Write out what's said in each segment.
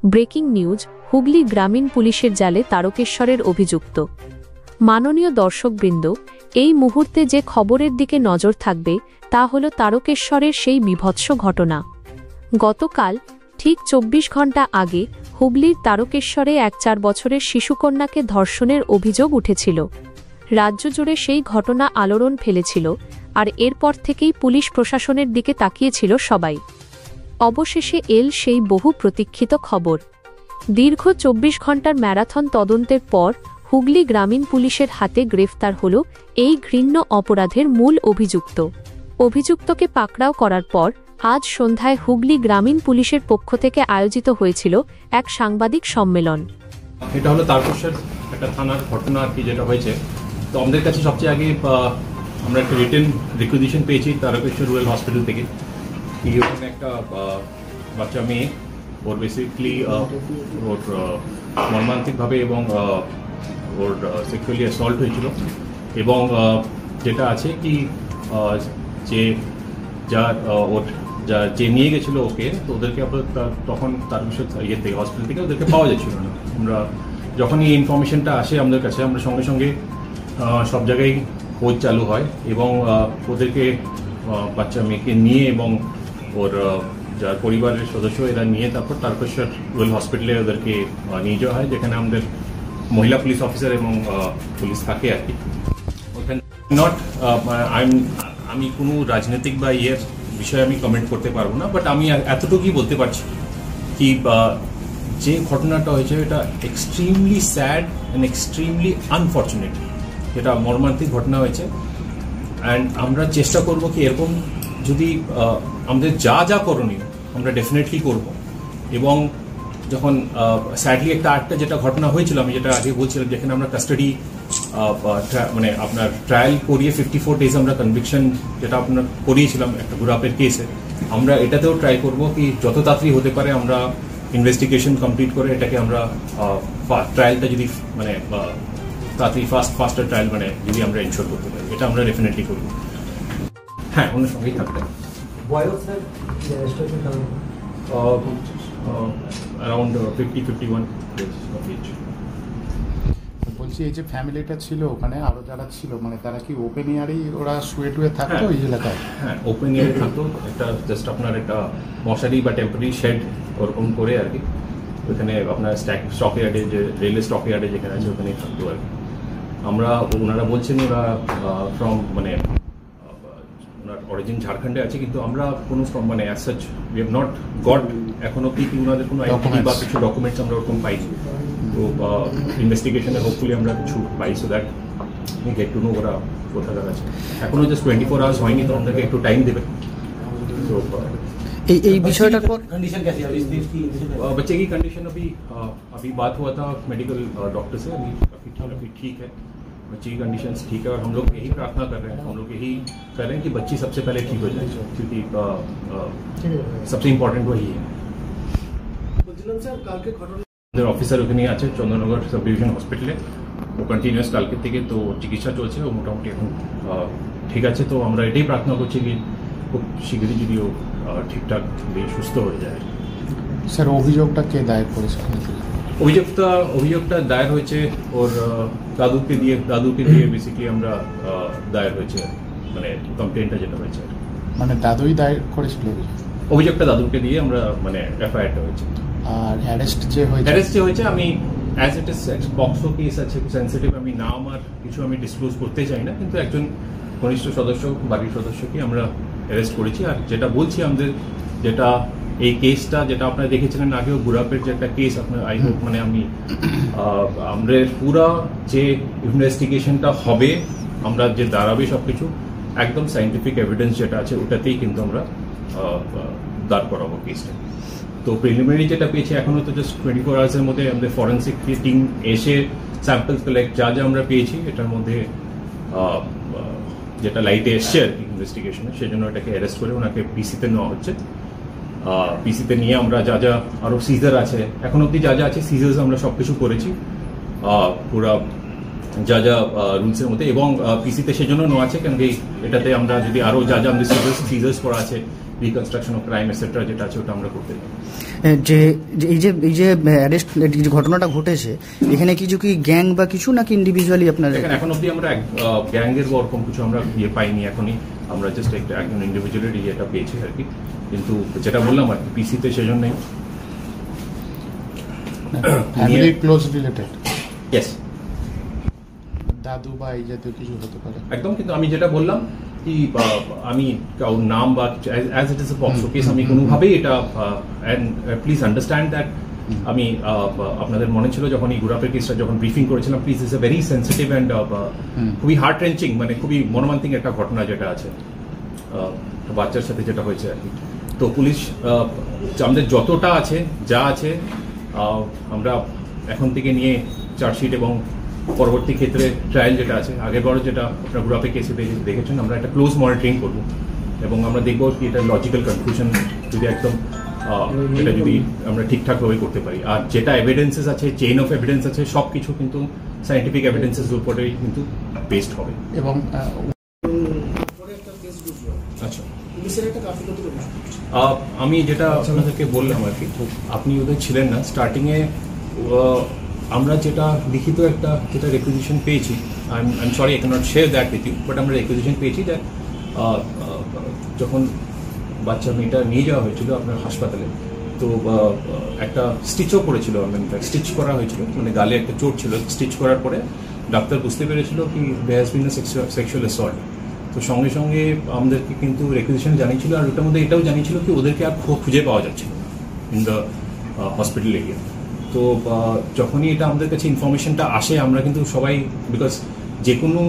Breaking news, Hooghly গ্রামীণ পুলিশের জালে তারকেশ্বরের অভিযুক্ত। মাননীয় দর্শকবৃন্দ, এই মুহূর্তে যে খবরের দিকে নজর থাকবে তা হল তারকেশ্বরের সেই বীভৎস ঘটনা। গতকাল ঠিক ২৪ ঘণ্টা আগে হুগলির তারকেশ্বরে এক ৪ বছরের শিশুকন্যাকে ধর্ষণের অভিযোগ উঠেছিল। রাজ্য জুড়ে সেই ঘটনা আলোড়ন ফেলেছিল, আর এরপর থেকেই পুলিশ প্রশাসনের দিকে তাকিয়েছিল সবাই। অবশেষে এল সেই বহু প্রতীক্ষিত খবর। দীর্ঘ ২৪ ঘণ্টার ম্যারাথন তদন্তের পর হুগলি গ্রামীণ পুলিশের হাতে গ্রেফতার হল এই ঘৃণ্য অপরাধের মূল অভিযুক্ত। অভিযুক্তকে পাকড়াও করার পর আজ সন্ধ্যায় হুগলি গ্রামীণ পুলিশের পক্ষ থেকে আয়োজিত হয়েছিল এক সাংবাদিক সম্মেলন। এটা হলো তারকেশ্বর একটা থানার ঘটনা আর কি, যেটা হয়েছে। তো আমাদের কাছে সবচেয়ে আগে আমরা একটা রিটেন রিকুইজিশন পেয়েছি তারকেশ্বর রুরাল হসপিটাল থেকে। ওখানে একটা বাচ্চা মেয়ে, ওর বেসিকলি ওর মর্মান্তিকভাবে এবং ওর সেক্সুয়ালি অ্যাসল্ট হয়েছিল। এবং যেটা আছে কি যে নিয়ে গেছিলো ওকে, তো ওদেরকে তখন তারকেশ্বর ইয়ে থেকে হসপিটাল থেকে ওদেরকে পাওয়া যাচ্ছিল না। আমরা যখন এই ইনফরমেশনটা আসে আমাদের কাছে, আমরা সঙ্গে সঙ্গে সব জায়গায় খোঁজ চালু হয় এবং ওদেরকে বাচ্চা মেয়েকে নিয়ে এবং ওর যার পরিবারের সদস্য এরা নিয়ে তারপর তারকেশ্বর রুরাল হসপিটালে ওদেরকে নিয়ে যাওয়া হয়, যেখানে আমাদের মহিলা পুলিশ অফিসার এবং পুলিশ থাকে আর কি। ওখানে আমি কোনো রাজনৈতিক বা ইয়ের বিষয়ে আমি কমেন্ট করতে পারবো না, বাট আমি এতটুকুই বলতে পারছি কি যে ঘটনাটা হয়েছে এটা extremely sad and extremely unfortunate, যেটা মর্মান্তিক ঘটনা হয়েছে। অ্যান্ড আমরা চেষ্টা করবো কি এরকম যদি আমাদের যা করণীয় আমরা ডেফিনেটলি করব। এবং যখন স্যাডলি একটা যেটা ঘটনা হয়েছিল, আমি যেটা আগে বলছিলাম, যেখানে আমরা কাস্টাডি মানে আপনার ট্রায়াল করিয়ে 54 ডেজ আমরা কনভিকশন যেটা আপনার করিয়েছিলাম একটা গুরাপের কেসে, আমরা এটাতেও ট্রাই করব কি যত তাড়াতাড়ি হতে পারে আমরা ইনভেস্টিগেশন কমপ্লিট করে এটাকে আমরা ট্রায়ালটা যদি মানে তাড়াতাড়ি ফাস্টার ট্রায়াল মানে যদি আমরা এনশোর করতে পারি, এটা আমরা ডেফিনেটলি করব। হ্যাঁ, ওনার সঙ্গেই থাকতে around 50-51 days of age. বলছি এই যে ফ্যামিলিটা ছিল ওখানে আরো যারা ছিল, মানে তারা কি ওপেন এয়ারেই ওরা শুয়ে থাকতো এই এলাকায়? হ্যাঁ, ওপেন এয়ারে থাকতো। একটা জাস্ট আপনার একটা মশারি বা টেম্পোরারি শেড ওরকম করে আর কি, ওখানে আপনার স্টক ইয়ার্ডে যে রেলের স্টক ইয়ার্ডে যেখানে আছে ওখানেই থাকতো আর কি। ওনারা বলছেন ওরা ফ্রম মানে ওনার অরিজিন ঝাড়খণ্ডে আছে, কিন্তু আমরা কোনো মানে as such we have not goat এখনো কি ওনাদের কোনো আইডেন্টি বা কিছু ডকুমেন্টস আমরা ওরকম পাইনি। তো ইনভেস্টিগেশনে হোপফুলি আমরা কিছু পাই, so that we get to know ওরা কোথাকার আছে। এখনো জাস্ট 24 আওয়ার্স হয়নি, তো আমাদেরকে একটু টাইম দেবে। তো এই বিষয়টা कंडीशन कैसी है बच्चे की? कंडीशन अभी बात हुआ था मेडिकल डॉक्टर से, अभी ठीक है, बच्चे की कंडीशन ठीक है। और हम लोग यही प्रार्थना कर रहे हैं, हम लोग यही कर रहे हैं कि बच्ची सबसे पहले ठीक हो जाए, क्योंकि सबसे इम्पोर्टेंट वही है। আমাদের অফিসার ওখানে আছে চন্দননগর সাব ডিভিশন হসপিটালে, ও কন্টিনিউয়াস কালকে থেকে তো চিকিৎসা চলছে, ও মোটামুটি এখন ঠিক আছে। তো আমরা এটাই প্রার্থনা করছি কি খুব শীঘ্রই যদি ও ঠিকঠাক সুস্থ হয়ে যায়। স্যার, অভিযোগটা কে দায়ের করেছে? অভিযোগটা দায়ের হয়েছে ওর দাদুকে দিয়ে বেসিক্যালি আমরা দায়ের হয়েছে, মানে কমপ্লেনটা যেটা হয়েছে মানে দাদুই দায়ের করেছিল অভিযোগটা, দাদুকে দিয়ে আমরা মানে এফআইআরটা হয়েছে। আর অ্যারেস্ট যে হয়েছে আমি as it is POCSO case আছে, সেন্সিটিভ, আমি নাম আর কিছু আমি ডিসক্লোজ করতে চাই না, কিন্তু একজন ঘনিষ্ঠ সদস্য বাড়ির সদস্যকে আমরা অ্যারেস্ট করেছি। আর যেটা বলছি আমাদের যেটা এই কেসটা যেটা আপনারা দেখেছিলেন আগেও গুরাপের যে একটা কেস, আপনার আই হোপ মানে আমরা পুরা যে ইনভেস্টিগেশনটা হবে, আমরা যে দাঁড়াবে সবকিছু একদম সাইন্টিফিক এভিডেন্স যেটা আছে ওটাতেই কিন্তু আমরা দাঁড় করাবো কেসটা। তো প্রিলিমিনারি যেটা পেয়েছি এখনো তো জাস্ট 24 আওয়ার্সের মধ্যে আমাদের ফরেন্সিক টিম এসে স্যাম্পলস কালেক্ট যা আমরা পেয়েছি এটার মধ্যে যেটা লাইটে এসছে আর কি ইনভেস্টিগেশনে, সেজন্য এটাকে অ্যারেস্ট করে ওনাকে পিসিতে নেওয়া হচ্ছে। পিসিতে নিয়ে আমরা যা আরও সিজার আছে এখন অবধি যা আছে সিজার্স আমরা সব কিছু করেছি পুরা যা রুলসের মধ্যে, এবং পিসিতে সেজন্য নেওয়া আছে কারণ কি এটাতে আমরা যদি আরও যা আমাদের সিজার্স করা আছে রিকনস্ট্রাকশন অফ ক্রাইম এটসেট্রা যেটা আছে ওটা আমরা করতে পারি। এই যে অ্যারেস্ট যে ঘটনাটা ঘটেছে, এখানে কিছু কি গ্যাং বা কিছু নাকি ইন্ডিভিজুয়ালি আপনার? এখন অবধি আমরা গ্যাংয়ের বা ওরকম কিছু আমরা পাইনি এখনই, আমরা জাস্ট একজন ইন্ডিভিজুয়ালের এটা পেয়েছি আর কি। কিন্তু যেটা বললাম আর কি পিসিতে সেজন্যই ফ্যামিলি ক্লোজ রিলেটেড, ইয়েস, দাদু বা এই জাতীয় কিছু হতে পারে একদম। কিন্তু আমি যেটা বললাম কি আমি কারোর নাম বা as it is a POCSO case আমি কোনোভাবেই এটা, অ্যান্ড প্লিজ আন্ডারস্ট্যান্ড দ্যাট আমি আপনাদের মনে ছিল যখন এই গুরাপের কেসটা যখন ব্রিফিং করেছিলাম, please is a very sensitive and খুবই হার্ট রেঞ্চিং, মানে খুবই মর্মান্তিক একটা ঘটনা যেটা আছে বাচ্চার সাথে যেটা হয়েছে আর কি। তো পুলিশ আমাদের যতটা আছে যা আছে আমরা এখন থেকে নিয়ে চার্জশিট এবং পরবর্তী ক্ষেত্রে ট্রায়াল যেটা আছে আগেরবারও যেটা আপনার গুরাপে কেসে দেখেছেন, আমরা একটা ক্লোজ মনিটরিং করব এবং আমরা দেখবো কি এটা লজিক্যাল কনক্লুশন যদি একদম এটা যদি আমরা ঠিকঠাকভাবে করতে পারি। আর যেটা এভিডেন্সেস আছে, চেইন অফ এভিডেন্স আছে, সব কিছু কিন্তু সায়েন্টিফিক এভিডেন্সেস উপরেই কিন্তু বেসড হবে। এবং আচ্ছা, আমি যেটা আপনাদেরকে বললাম আর কি, আপনি ওদের ছিলেন না স্টার্টিংয়ে, আমরা যেটা লিখিত একটা যেটা রেকুইজিশন পেয়েছি, I am sorry I cannot share that with you, but আমরা রেকুইজিশন পেয়েছি যে যখন বাচ্চা মেয়েটা নিয়ে যাওয়া হয়েছিল আপনার হাসপাতালে, তো একটা স্টিচও করেছিল, স্টিচ করা হয়েছিল, মানে গালে একটা চোট ছিল, স্টিচ করার পরে ডাক্তার বুঝতে পেরেছিল কি there has been a sexual assault. তো সঙ্গে সঙ্গে আমাদেরকে কিন্তু রেকুইজিশন জানিয়েছিল, আর ওটার মধ্যে এটাও জানিয়েছিল কি ওদেরকে আর খুঁজে পাওয়া যাচ্ছিল ইন দ্য হসপিটাল এরিয়া। তো যখনই এটা আমাদের কাছে ইনফরমেশনটা আসে, আমরা কিন্তু সবাই, বিকজ যে কোনো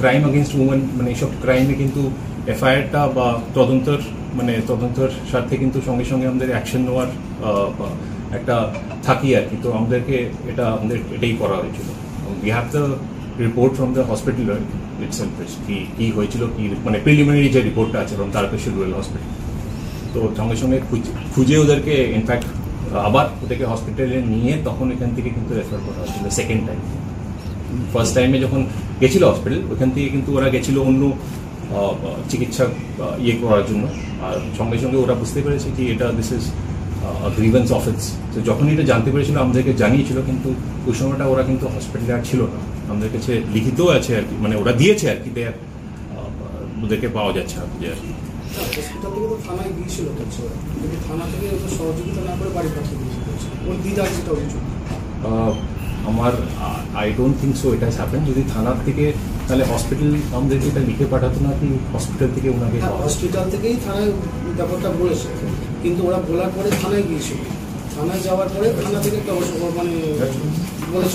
ক্রাইম আগেনস্ট উমেন, মানে এইসব ক্রাইমে কিন্তু এফআইআরটা বা তদন্তর স্বার্থে কিন্তু সঙ্গে সঙ্গে আমাদের অ্যাকশন নেওয়ার একটা থাকি আর কি। তো আমাদের এটাই করা হয়েছিল। We have the report from the hospital itself, কি হয়েছিল, কি মানে প্রিলিমিনারি যে রিপোর্টটা আছে ফ্রম তারকেশ্বর রুরাল হসপিটাল। তো সঙ্গে সঙ্গে খুঁজে ওদেরকে ইনফ্যাক্ট আবার ওদেরকে হসপিটালে নিয়ে তখন এখান থেকে কিন্তু রেফার করা হয়েছিল সেকেন্ড টাইম। ফার্স্ট টাইমে যখন গেছিল হসপিটাল, ওখান থেকে কিন্তু ওরা গেছিল অন্য চিকিৎসা করার জন্য, আর সঙ্গে সঙ্গে ওরা বুঝতে পেরেছে কি এটা দিস ইজ গ্রিভেন্স অফেন্স। তো যখন এটা জানতে পেরেছিল আমাদেরকে জানিয়েছিল, কিন্তু ওই সময়টা ওরা কিন্তু হসপিটালে আর ছিল না। আমাদের কাছে লিখিতও আছে আর কি, মানে ওরা দিয়েছে আর কি, ওদেরকে পাওয়া যাচ্ছে আর কি। হসপিটাল থেকে তো থানায় গিয়েছিল, থানা থেকে সহযোগিতা না করে বাড়ি পাঠিয়ে দিয়েছিল, ওর দিদার যেটা অভিযোগ। আমার I don't think so it has happen. যদি থানার থেকে, তাহলে হসপিটাল আমাদেরকে এটা লিখে পাঠাতো না কি হসপিটাল থেকে ওনাকে? হসপিটাল থেকেই থানায় ব্যাপারটা বলেছে, কিন্তু ওরা বলার পরে থানায় গিয়েছিল, থানায় যাওয়ার পরে থানা থেকে একটা মানে বলে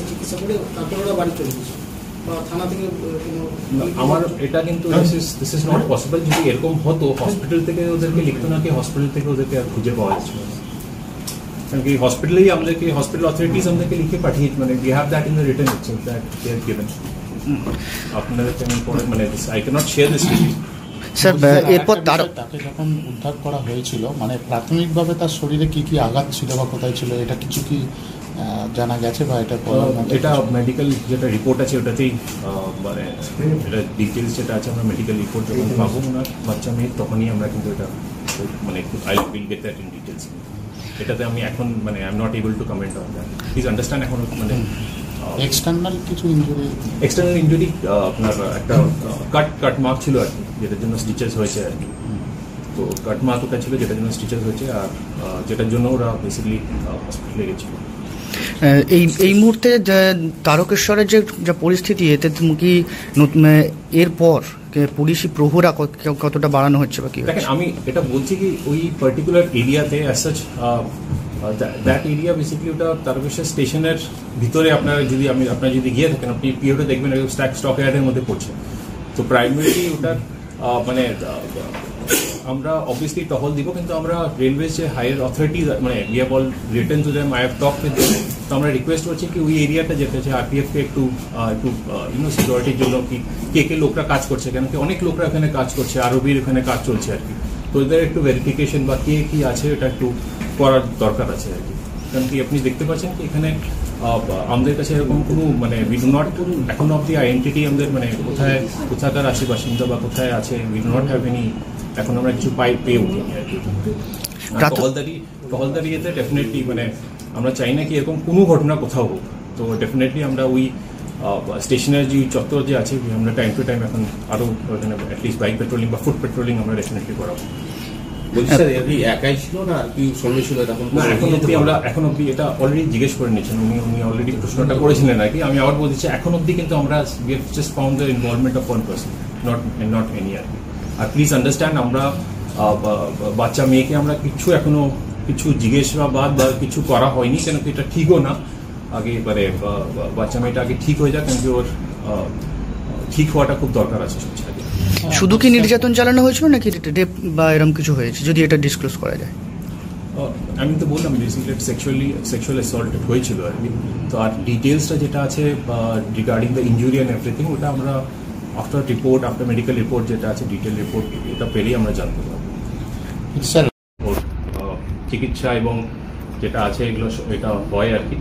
চিকিৎসা করে তারপরে ওরা বাড়ি চলে গেছে। আমার এটা কিন্তু দিস ইজ নট পসিবল। যদি এরকম হতো হসপিটাল থেকে ওদেরকে লিখতো না কি হসপিটাল থেকে ওদেরকে আর খুঁজে পাওয়া যাচ্ছিল না, কারণ কি হসপিটালেই আমাদেরকে হসপিটাল অথরিটিজ আমাদেরকে লিখে পাঠিয়ে, মানে we have that in the written itself that they have given. আপনাদেরকে আমি পরে মানে I cannot share this with you. Sir, এরপর তাকে যখন উদ্ধার করা হয়েছিল, মানে প্রাথমিকভাবে তার শরীরে কি কি আঘাত ছিল বা কোথায় ছিল, এটা কিছু কি জানা গেছে বা এটা মেডিকেল যেটা রিপোর্ট আছে ওটাতেই, মানে এটা ডিটেলস যেটা আছে আমরা মেডিকেল রিপোর্ট যখন পাবো ওনার বাচ্চা মেয়ে, তখনই আমরা কিন্তু এটা মানে I will get that in details. এটাতে আমি এখন মানে I am not able to comment on that, please understand. এখন মানে এক্সটার্নাল ইনজুরি আপনার একটা কাট মার্ক ছিল আর কি, যেটার জন্য স্টিচেস হয়েছে আর কি। তো কাট মার্ক ওটা ছিল যেটার জন্য স্টিচেস হয়েছে, আর যেটার জন্য ওরা বেসিক্যালি হসপিটালে গেছিল। এই মুহূর্তে তারকেশ্বরের যে পরিস্থিতি, এতে কি এরপর পুলিশি প্রহরা কতটা বাড়ানো হচ্ছে বা কি? দেখেন, আমি এটা বলছি কি ওই পার্টিকুলার এরিয়াতে as such that area basically ওটা তারকেশ্বর স্টেশনের ভিতরে আপনারা যদি গিয়ে থাকেন, আপনি পিওটা দেখবেন স্টক ইয়ার্ডের মধ্যে পড়ছে। তো প্রাইমারিলি ওটার মানে আমরা অবভিয়াসলি টহল দিব, কিন্তু আমরা রেলওয়েজ যে হায়ার অথরিটিজ মানে we have all written to them, I have talk with them. তো আমরা রিকোয়েস্ট করছি কি ওই এরিয়াটা যেটা আছে আরপিএফকে একটু সিকিউরিটির জন্য কি কে লোকরা কাজ করছে, কেন কি অনেক লোকরা এখানে কাজ করছে, আরবির এখানে কাজ চলছে আর কি। তো এদের একটু ভেরিফিকেশন বা কে কি আছে এটা একটু করার দরকার আছে আর কি। কারণ কি আপনি দেখতে পাচ্ছেন কি এখানে আমাদের কাছে এরকম কোনো মানে উই ডু নট এখন অব দি আইডেন্টিটি আমাদের মানে কোথাকার বাসিন্দা বা কোথায় আছে, we do not have any এখন আমরা কিছু পেয়ে উঠিনি আর কি। টহলদারিতে ডেফিনেটলি মানে আমরা চাই না কি এরকম কোনো ঘটনা কোথাও হোক, তো ডেফিনেটলি আমরা ওই স্টেশনের যে চত্বর যে আছে আমরা টাইম টু টাইম এখন আরও ওখানে অ্যাটলিস্ট বাইক পেট্রোলিং বা ফুড পেট্রোলিং আমরা ডেফিনেটলি করাবো। বলছি স্যার আপনি একাই ছিল না আর কি সঙ্গে ছিল তখন? না, এখন অব্দি এটা অলরেডি জিজ্ঞেস করে নিয়েছেন উনি অলরেডি প্রশ্নটা করেছিলেন আর কি। আমি আবার বলছি এখন অব্দি কিন্তু আমরা just found the involvement of one person, not any আর কি। আর প্লিজ আন্ডারস্ট্যান্ড, আমরা বাচ্চা মেয়েকে আমরা কিছু জিজ্ঞাসাবাদ বা কিছু করা হয়নি, কেন কি এটা ঠিকও না। আগে এবারে বাচ্চা মেয়েটা আগে ঠিক হয়ে যাক, কেন কি ওর ঠিক হওয়াটা খুব দরকার আছে সবচেয়ে আগে। শুধু কি নির্যাতন চালানো হয়েছিল নাকি রেপ বা এরকম কিছু হয়েছে, যদি এটা ডিসক্লোজ করা যায়? আমি তো বললাম রিসেন্টলি সেক্সুয়াল অ্যাসল্ট হয়েছিল আর কি। তো আর ডিটেলসটা যেটা আছে regarding the injury and everything, ওটা আমরা আফটার মেডিকেল রিপোর্ট যেটা আছে, ডিটেল রিপোর্ট, এটা পেলেই আমরা জানতে পারবো স্যার। ওর চিকিৎসা এবং যেটা আছে এগুলো এটা হয় আর কি।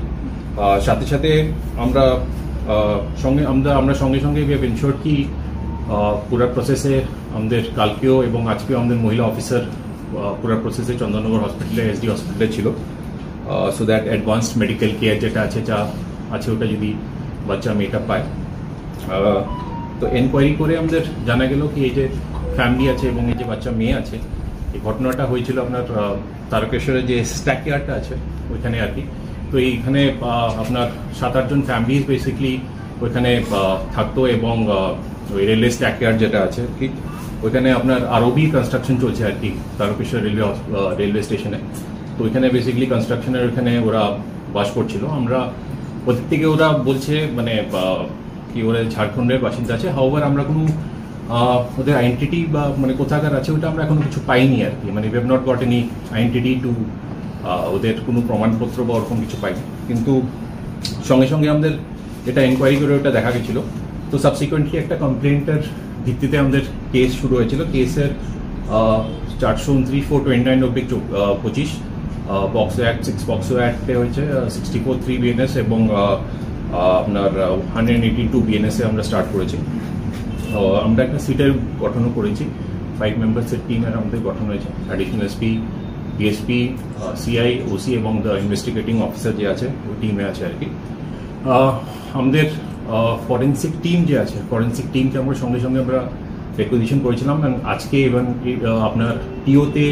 সাথে সাথে আমরা সঙ্গে সঙ্গে উই হ্যাভ এনশিওরড কি পুরো প্রসেসে আমাদের কালকেও এবং আজকেও আমাদের মহিলা অফিসার পুরো প্রসেসে চন্দননগর হসপিটালে এসডি হসপিটালে ছিল, so that advanced medical care যেটা আছে ওটা যদি বাচ্চা মেয়েটা পায়। তো এনকোয়ারি করে আমাদের জানা গেল কি এই যে ফ্যামিলি আছে এবং এই যে বাচ্চা মেয়ে আছে, এই ঘটনাটা হয়েছিল আপনার তারকেশ্বরের যে স্ট্যাক ইয়ার্ডটা আছে ওইখানে আর কি। তো এইখানে আপনার 7-8 জন ফ্যামিলিজ বেসিকলি ওইখানে থাকতো এবং ওই রেলওয়ে স্ট্যাক ইয়ার্ড যেটা আছে আর কি, ওইখানে আপনার আরওবি কনস্ট্রাকশন চলছে আর কি তারকেশ্বর রেলওয়ে স্টেশনে। তো ওইখানে বেসিকলি কনস্ট্রাকশনের ওইখানে ওরা বাস করছিল। আমরা ওদের থেকে ওরা বলছে মানে কি ওরা ঝাড়খণ্ডের বাসিন্দা আছে, হাওয়ার আমরা কোনো ওদের আইডেন্টিটি বা মানে কোথাকার আছে ওটা আমরা এখনো কিছু পাইনি আর কি। মানে we have not goat any identity two ওদের কোনো প্রমাণপত্র বা ওরকম কিছু পাইনি, কিন্তু সঙ্গে সঙ্গে আমাদের এটা এনকোয়ারি করে ওটা দেখা গেছিলো। তো সাবসিকুয়েন্টলি একটা কমপ্লেন্টের ভিত্তিতে আমাদের কেস শুরু হয়েছিল। কেসের 429/429/25 পক্সো অ্যাক্ট 6 পক্সো অ্যাক্টে হয়েছে 64(3) BNS এবং আপনার 182 BNS-এ আমরা স্টার্ট করেছি। আমরা একটা সিটের গঠনও করেছি, 5 মেম্বার্সের টিমের আমাদের গঠন হয়েছে। Additional SP, DSP, CI, OC এবং দ্য ইনভেস্টিগেটিং অফিসার যে আছে ওই টিমে আছে আর কি। আমাদের ফরেন্সিক টিম যে আছে, ফরেন্সিক টিমকে আমরা সঙ্গে সঙ্গে আমরা রেকুইজিশন করেছিলাম। আজকে ইভেন আপনার টিওতে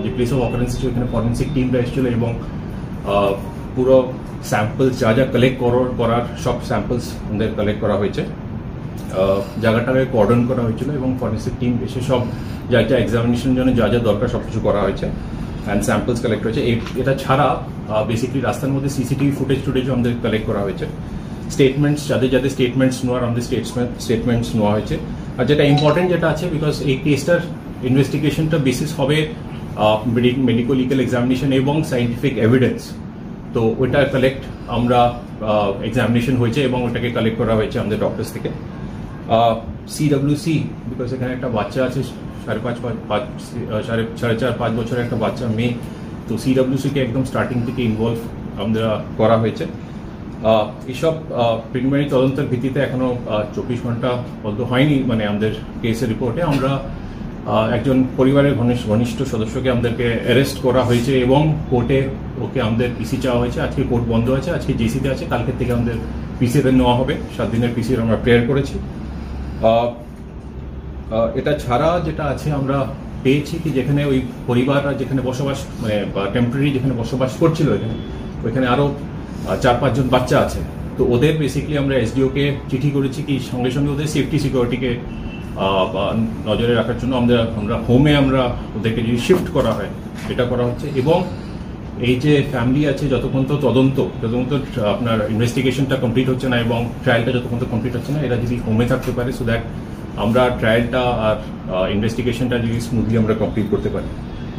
যে প্লেস অফ অকারেন্স আছে ওইখানে ফরেন্সিক টিমটা এসেছিল এবং পুরো স্যাম্পলস যা কালেক্ট করার সব স্যাম্পলস আমাদের কালেক্ট করা হয়েছে। জায়গাটাকে কর্ডন করা হয়েছিল এবং ফরেন্সিক টিম এসে সব যা এক্সামিনেশনের জন্য যা দরকার সব কিছু করা হয়েছে অ্যান্ড স্যাম্পলস কালেক্ট হয়েছে। এটা ছাড়া বেসিক্যালি রাস্তার মধ্যে সিসিটিভি ফুটেজও আমাদের কালেক্ট করা হয়েছে। স্টেটমেন্টস যাদের স্টেটমেন্টস নেওয়ার আমাদের স্টেটমেন্টস নেওয়া হয়েছে। আর যেটা ইম্পর্টেন্ট যেটা আছে, বিকজ এই কেসটার ইনভেস্টিগেশনটা বেসিস হবে মেডিকো লিগাল এক্সামিনেশন এবং সাইন্টিফিক এভিডেন্স। তো ওইটা কালেক্ট আমরা এক্সামিনেশন হয়েছে এবং ওটাকে কালেক্ট করা হয়েছে আমাদের ডক্টরস থেকে। সিডব্লিউসি, বিকজ এখানে একটা বাচ্চা আছে 4.5 বছরের একটা বাচ্চা মেয়ে, তো সিডব্লিউসিকে একদম স্টার্টিং থেকে ইনভলভ আমরা করা হয়েছে। এইসব প্রিলিমিনারি তদন্তের ভিত্তিতে এখনো 24 ঘন্টা বলতে হয়নি মানে আমাদের কেসের রিপোর্টে আমরা একজন পরিবারের ঘনিষ্ঠ সদস্যকে আমাদেরকে অ্যারেস্ট করা হয়েছে এবং কোর্টে ওকে আমাদের পিসি চাওয়া হয়েছে। আজকে কোর্ট বন্ধ আছে, আজকে জেসিতে আছে, কালকের থেকে আমাদের পিসিতে নেওয়া হবে। 7 দিনের পিসির আমরা প্রেয়ার করেছি। এটা ছাড়া যেটা আছে আমরা পেয়েছি কি যেখানে ওই পরিবাররা যেখানে বসবাস মানে টেম্পোরারি যেখানে বসবাস করছিল ওইখানে আরও 4-5 জন বাচ্চা আছে। তো ওদের বেসিক্যালি আমরা এসডিওকে চিঠি করেছি কি সঙ্গে সঙ্গে ওদের সেফটি সিকিউরিটিকে নজরে রাখার জন্য আমরা হোমে আমরা ওদেরকে যদি শিফট করা হয় এটা করা হচ্ছে। এবং এই যে ফ্যামিলি আছে যতক্ষণ তো তদন্ত আপনার ইনভেস্টিগেশনটা কমপ্লিট হচ্ছে না এবং ট্রায়ালটা যতক্ষণ তো কমপ্লিট হচ্ছে না, এরা যদি হোমে থাকতে পারে সো দ্যাট আমরা ট্রায়ালটা আর ইনভেস্টিগেশনটা যদি স্মুথলি আমরা কমপ্লিট করতে পারি।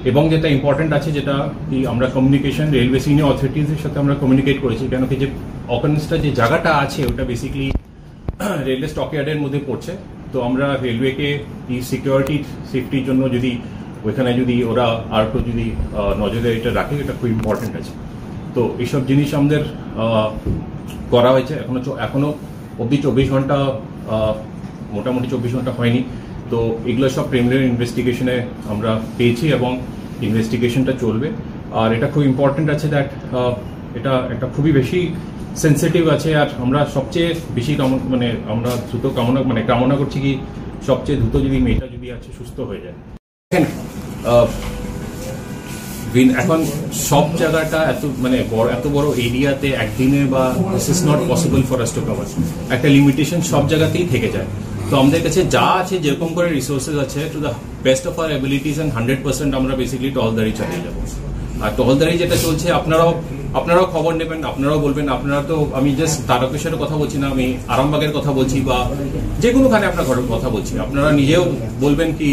এবং যেটা ইম্পর্টেন্ট আছে যেটা কি আমরা কমিউনিকেশন রেলওয়ে সিনিয়র অথরিটিজের সাথে আমরা কমিউনিকেট করেছি, কেন কি যে অকারেন্সটা যে জায়গাটা আছে ওটা বেসিক্যালি রেলওয়ে স্টকইয়ার্ডের মধ্যে পড়ছে। তো আমরা রেলওয়েকে এই সেফটির জন্য যদি ওইখানে যদি ওরা আর একটু যদি নজরে এটা রাখে, এটা খুব ইম্পর্টেন্ট আছে। তো এইসব জিনিস আমাদের করা হয়েছে। এখনো অবধি 24 ঘন্টা মোটামুটি 24 ঘন্টা হয়নি, তো এগুলো সব প্রিলিমিনারি ইনভেস্টিগেশনে আমরা পেয়েছি এবং ইনভেস্টিগেশনটা চলবে। আর এটা খুব ইম্পর্টেন্ট আছে দ্যাট এটা একটা খুবই বেশি সেন্সিটিভ আছে, আর আমরা সবচেয়ে বেশি আমরা দ্রুত কামনা করছি কি সবচেয়ে দ্রুত যদি মেয়েটা যদি আছে সুস্থ হয়ে যায়। এখন সব জায়গাটা এত বড় এরিয়াতে একদিনে বা this is not possible for us to cover, একটা লিমিটেশন সব জায়গাতেই থেকে যায়। তো আমাদের কাছে যা আছে যেরকম করে রিসোর্সেস আছে to the best of our abilities and 100% আমরা বেসিক্যালি টহলদারি চালিয়ে যাবো। আর টহলদারি যেটা চলছে আপনারাও খবর নেবেন, আপনারাও বলবেন। আপনারা তো, আমি জাস্ট তারকেশ্বরের কথা বলছি না, আমি আরামবাগের কথা বলছি বা যে কোনোখানে আপনার ঘরের কথা বলছি। আপনারা নিজেও বলবেন কি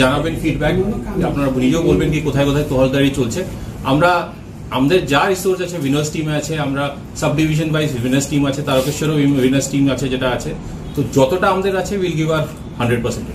জানাবেন ফিডব্যাক, আপনারা নিজেও বলবেন কি কোথায় কোথায় টহলদারি চলছে। আমাদের যা রিসোর্স আছে উইনার্স টিমে আছে, আমরা sub division wise winners team আছে, তারকেশ্বরেও উইনার্স টিম আছে যেটা আছে। তো যতটা আমাদের আছে উইল গিভ আর 100%।